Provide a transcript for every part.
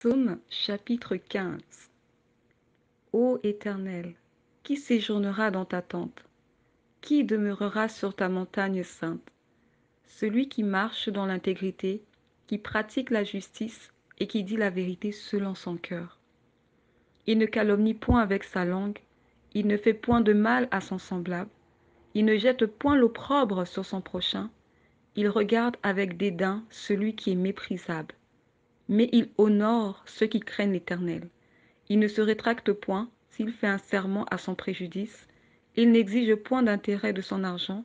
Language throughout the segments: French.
Psaume chapitre 15. Ô Éternel, qui séjournera dans ta tente? Qui demeurera sur ta montagne sainte? Celui qui marche dans l'intégrité, qui pratique la justice et qui dit la vérité selon son cœur. Il ne calomnie point avec sa langue, il ne fait point de mal à son semblable, il ne jette point l'opprobre sur son prochain, il regarde avec dédain celui qui est méprisable. Mais il honore ceux qui craignent l'Éternel. Il ne se rétracte point s'il fait un serment à son préjudice. Il n'exige point d'intérêt de son argent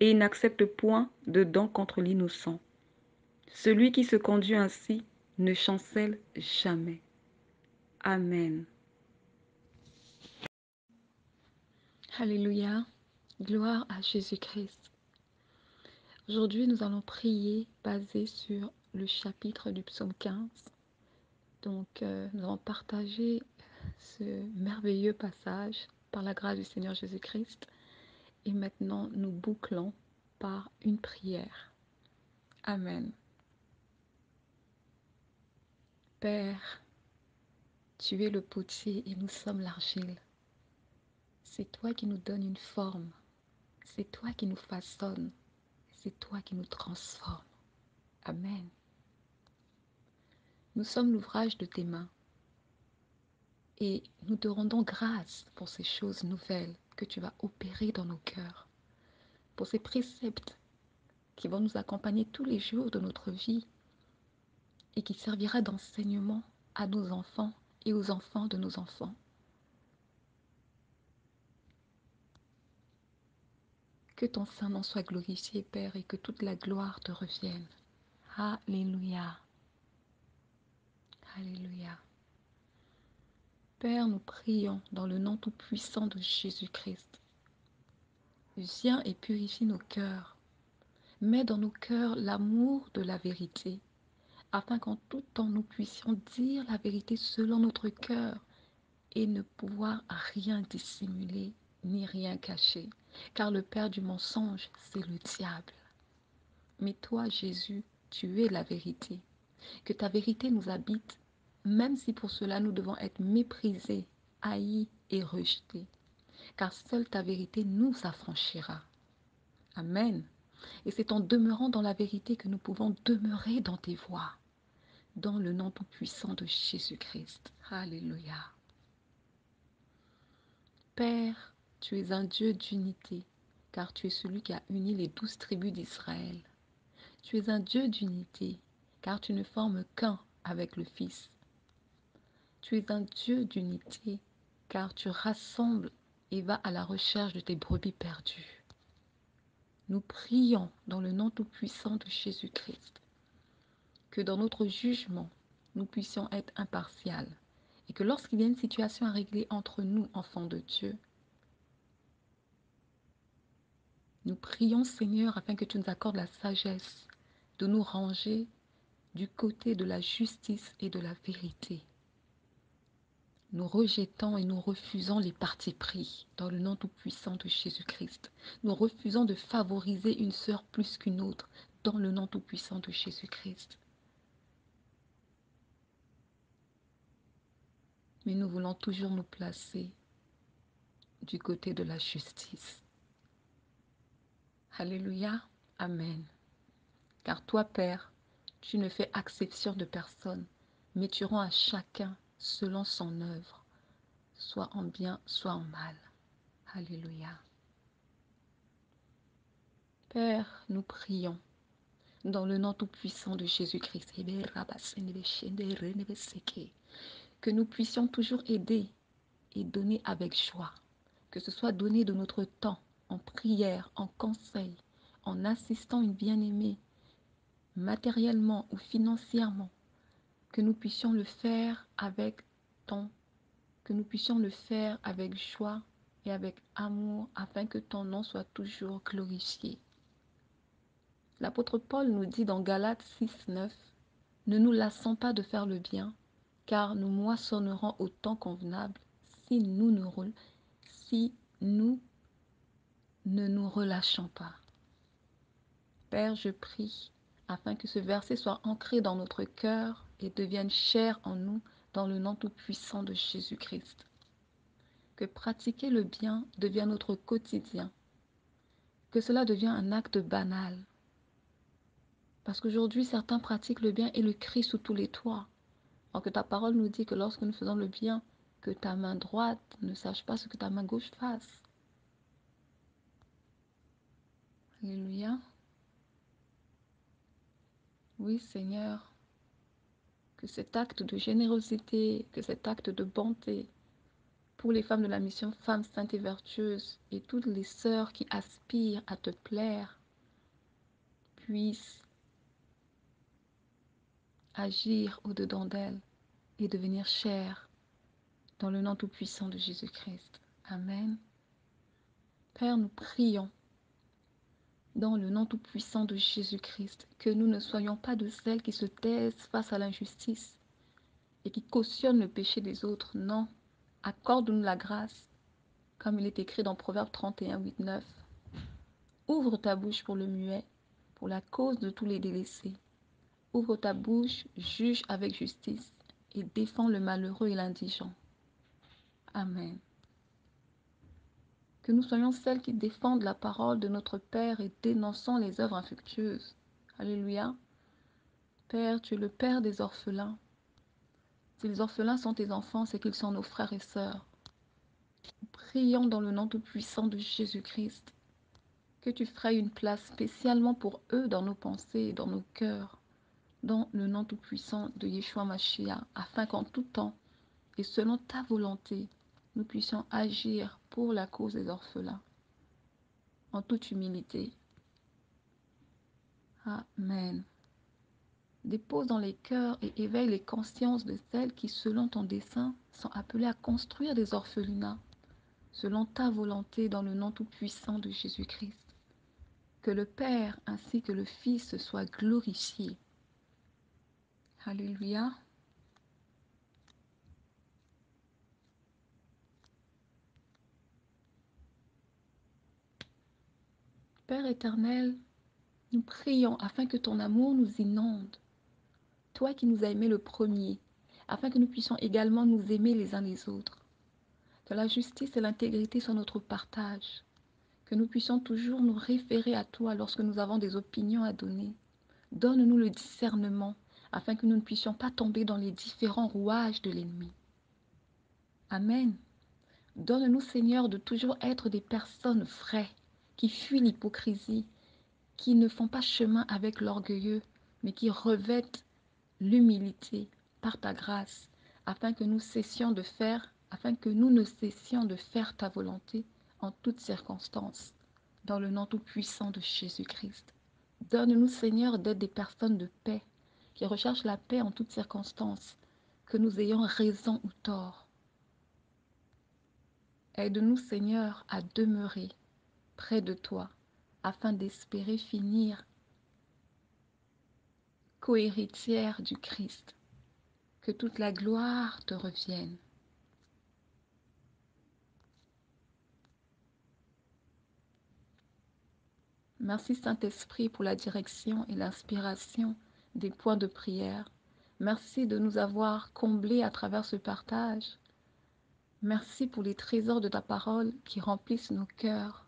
et il n'accepte point de dons contre l'innocent. Celui qui se conduit ainsi ne chancelle jamais. Amen. Alléluia, gloire à Jésus-Christ. Aujourd'hui, nous allons prier basé sur le chapitre du psaume 15. Donc, nous allons partager ce merveilleux passage par la grâce du Seigneur Jésus-Christ. Et maintenant, nous bouclons par une prière. Amen. Père, tu es le potier et nous sommes l'argile. C'est toi qui nous donnes une forme. C'est toi qui nous façonnes. C'est toi qui nous transformes. Amen. Nous sommes l'ouvrage de tes mains et nous te rendons grâce pour ces choses nouvelles que tu vas opérer dans nos cœurs, pour ces préceptes qui vont nous accompagner tous les jours de notre vie et qui servira d'enseignement à nos enfants et aux enfants de nos enfants. Que ton Saint-Nom soit glorifié, Père, et que toute la gloire te revienne. Alléluia. Alléluia. Père, nous prions dans le nom tout-puissant de Jésus-Christ. Viens et purifie nos cœurs. Mets dans nos cœurs l'amour de la vérité, afin qu'en tout temps nous puissions dire la vérité selon notre cœur et ne pouvoir rien dissimuler ni rien cacher, car le père du mensonge, c'est le diable. Mais toi, Jésus, tu es la vérité. Que ta vérité nous habite, même si pour cela nous devons être méprisés, haïs et rejetés, car seule ta vérité nous affranchira. Amen. Et c'est en demeurant dans la vérité que nous pouvons demeurer dans tes voies, dans le nom tout-puissant de Jésus-Christ. Alléluia. Père, tu es un Dieu d'unité, car tu es celui qui a uni les 12 tribus d'Israël. Tu es un Dieu d'unité, car tu ne formes qu'un avec le Fils. Tu es un Dieu d'unité, car tu rassembles et vas à la recherche de tes brebis perdues. Nous prions dans le nom tout-puissant de Jésus-Christ, que dans notre jugement, nous puissions être impartials et que lorsqu'il y a une situation à régler entre nous, enfants de Dieu, nous prions, Seigneur, afin que tu nous accordes la sagesse de nous ranger du côté de la justice et de la vérité. Nous rejetons et nous refusons les partis pris dans le nom tout-puissant de Jésus-Christ. Nous refusons de favoriser une sœur plus qu'une autre dans le nom tout-puissant de Jésus-Christ. Mais nous voulons toujours nous placer du côté de la justice. Alléluia, Amen. Car toi, Père, tu ne fais exception de personne, mais tu rends à chacun selon son œuvre, soit en bien, soit en mal. Alléluia. Père, nous prions dans le nom tout-puissant de Jésus-Christ, que nous puissions toujours aider et donner avec joie, que ce soit donner de notre temps en prière, en conseil, en assistant une bien-aimée, matériellement ou financièrement, que nous puissions le faire avec ton, que nous puissions le faire avec joie et avec amour, afin que ton nom soit toujours glorifié. L'apôtre Paul nous dit dans Galates 6:9, ne nous lassons pas de faire le bien, car nous moissonnerons au temps convenable si nous ne nous relâchons pas. Père, je prie afin que ce verset soit ancré dans notre cœur et devienne chair en nous dans le nom tout-puissant de Jésus-Christ. Que pratiquer le bien devienne notre quotidien, que cela devienne un acte banal. Parce qu'aujourd'hui, certains pratiquent le bien et le crient sous tous les toits. Alors que ta parole nous dit que lorsque nous faisons le bien, que ta main droite ne sache pas ce que ta main gauche fasse. Alléluia. Oui, Seigneur, que cet acte de générosité, que cet acte de bonté pour les femmes de la mission Femmes Saintes et Vertueuses et toutes les sœurs qui aspirent à te plaire puissent agir au-dedans d'elles et devenir chères dans le nom tout-puissant de Jésus-Christ. Amen. Père, nous prions dans le nom tout-puissant de Jésus-Christ que nous ne soyons pas de celles qui se taisent face à l'injustice et qui cautionnent le péché des autres. Non, accorde-nous la grâce, comme il est écrit dans Proverbe 31, 8, 9. Ouvre ta bouche pour le muet, pour la cause de tous les délaissés. Ouvre ta bouche, juge avec justice et défends le malheureux et l'indigent. Amen. Que nous soyons celles qui défendent la parole de notre Père et dénonçons les œuvres infructueuses. Alléluia. Père, tu es le Père des orphelins. Si les orphelins sont tes enfants, c'est qu'ils sont nos frères et sœurs. Nous prions dans le nom tout-puissant de Jésus-Christ que tu ferais une place spécialement pour eux dans nos pensées et dans nos cœurs, dans le nom tout-puissant de Yeshua Mashiach, afin qu'en tout temps et selon ta volonté, nous puissions agir pour la cause des orphelins, en toute humilité. Amen. Dépose dans les cœurs et éveille les consciences de celles qui, selon ton dessein, sont appelées à construire des orphelinats, selon ta volonté dans le nom tout-puissant de Jésus-Christ. Que le Père ainsi que le Fils soient glorifiés. Alléluia. Père éternel, nous prions afin que ton amour nous inonde, toi qui nous as aimés le premier, afin que nous puissions également nous aimer les uns les autres. Que la justice et l'intégrité soient notre partage, que nous puissions toujours nous référer à toi lorsque nous avons des opinions à donner. Donne-nous le discernement, afin que nous ne puissions pas tomber dans les différents rouages de l'ennemi. Amen. Donne-nous, Seigneur, de toujours être des personnes vraies, qui fuient l'hypocrisie, qui ne font pas chemin avec l'orgueilleux, mais qui revêtent l'humilité par ta grâce, afin que nous afin que nous ne cessions de faire ta volonté en toutes circonstances, dans le nom tout-puissant de Jésus-Christ. Donne-nous, Seigneur, d'être des personnes de paix, qui recherchent la paix en toutes circonstances, que nous ayons raison ou tort. Aide-nous, Seigneur, à demeurer près de toi, afin d'espérer finir co-héritière du Christ. Que toute la gloire te revienne. Merci Saint-Esprit pour la direction et l'inspiration des points de prière. Merci de nous avoir comblés à travers ce partage. Merci pour les trésors de ta parole qui remplissent nos cœurs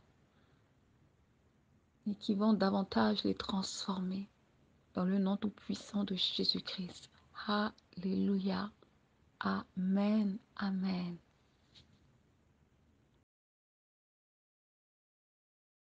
et qui vont davantage les transformer dans le nom tout-puissant de Jésus-Christ. Alléluia. Amen. Amen.